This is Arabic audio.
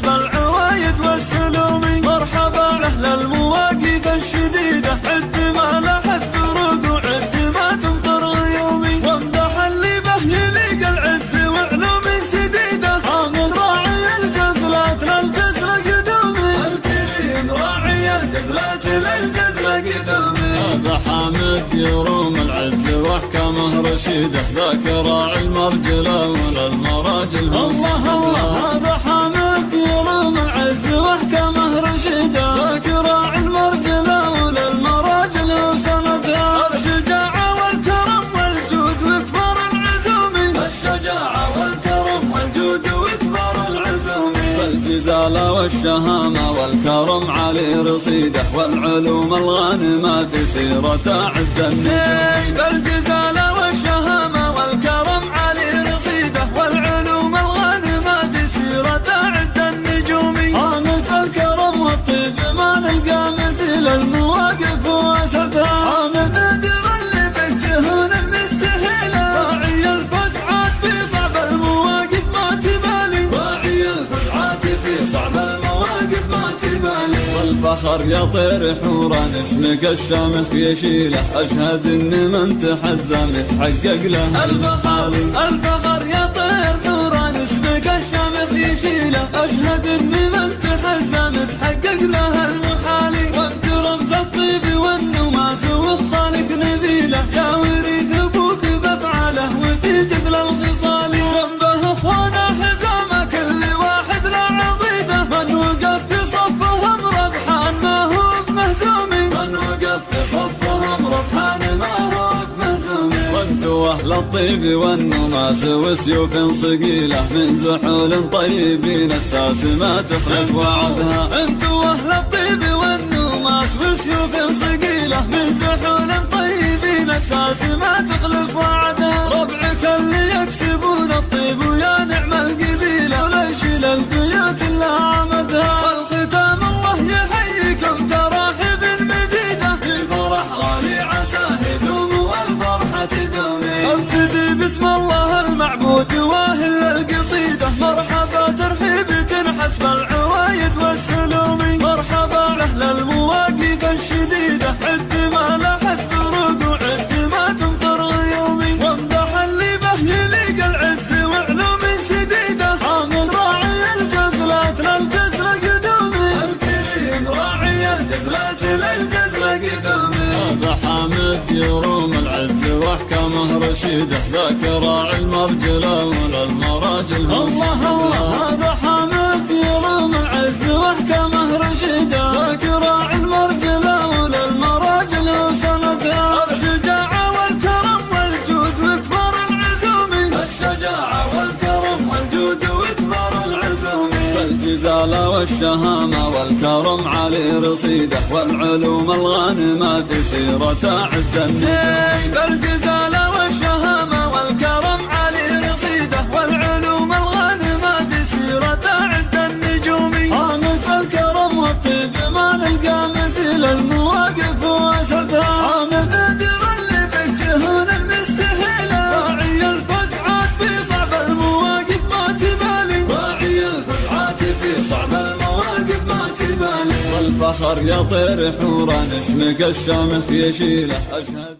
حسب العوايد والسلوم. مرحبا أهل المواقف الشديدة، عد ما لاحظ بروق وعد ما تمطر غيومي. وامدح اللي به يليق العز وعلوم سديدة، حامد راعي الجزلات للجزر قدومي. الكريم راعي الجزلات للجزر قدومي. هذا حامد يروم العز واحكامه رشيده، ذاك راعي المرجله وللمراجل هم سندها. هذا حامد يروم العز واحكامه رشيده، ذاك راعي المرجله وللمراجل هم سندها. الشجاعه والكرم والجود وكبر العزوم، الشجاعه والكرم والجود وكبر العزوم. الجزاله والشهامه والكرم علي رصيده، والعلوم الغانمه في سيرته عد النجوم. الجزاله والشهامه والكرم علي رصيده، والعلوم الغانمه في سيرته عد النجوم. حامد الكرم والطيب ما نلقى مثل المواقف واسدها. حامد ندر اللي بيتهون المستحيله، راعي الفزعات في صعب المواقف ما تبالي. راعي الفزعات في صعب المواقف ما تبالي. والفخر يطير حورا اسمك الشامخ يشيله، اشهد ان من تحزم يتحقق له المحال. الفخر يطير حورا اسمك الشامخ يشيله، اشهد ان من تحزم يتحقق له المحال. وانت رمز الطيب والنماس وخصالك نبيله، يا وريد ابوك بافعاله وفي جذل الخصال. جنبه اخوانا حزامه كل واحد له عضيده، من وقف في صفهم ربحان ما هو بمهزوم. من وقف في صفهم ربحان ما هو بمهزوم. وانتوا اهل الطيب والنماس وسيوف صقيله، من زحول طيبين الساس ما تخلف وعدها. انتوا اهل الطيب والنماس وسيوف صقيله، من زحول طيبين الساس ما تخلف وعدها. ربعك اللي يكسبون الطيب ويا نعم القبيله، ولا يشيل البيوت الا عمدها. والختام الله يحييكم تراحب مديده، الفرح غالي عساه يدوم والفرحه تدومي. ابتدي باسم الله المعبود واهل القصيده، مرحبا ترحيب تنحسب العوايد والسلوم. مرحبا اهل المواقف الشديده، عد ما لاحظ بروق وعد ما تمطر غيومي. وامدح اللي به يليق العز وعلوم سديده، حامد راعي الجزلات للجزر قدومي. الكريم راعي الجزلات للجزر قدومي. هذا حامد يروم العز واحكامه رشيده، ذاك راعي المرجله وللمراجل هم سندها. هذا حامد يروم العز واحكامه رشيده، ذاك راعي المرجله وللمراجل هم سندها. الشجاعه والكرم والجود وكبر العزوم، الشجاعه والكرم والجود وكبر العزوم. الجزاله والشهامه والكرم علي رصيده، والعلوم الغانمه في سيرته عد النجوم. الجزاله والشهامه والكرم علي رصيده، والعلوم الغانمه في سيرته عد النجوم. حامد الكرم والطيب ما نلقى مثل المواقف واسدها. حامد ندر اللي بيتهون المستحيله، راعي الفزعات في صعب المواقف ما تبالي. راعي الفزعات في صعب المواقف ما تبالي. والفخر يطير حورا اسمك الشامخ يشيله، اشهد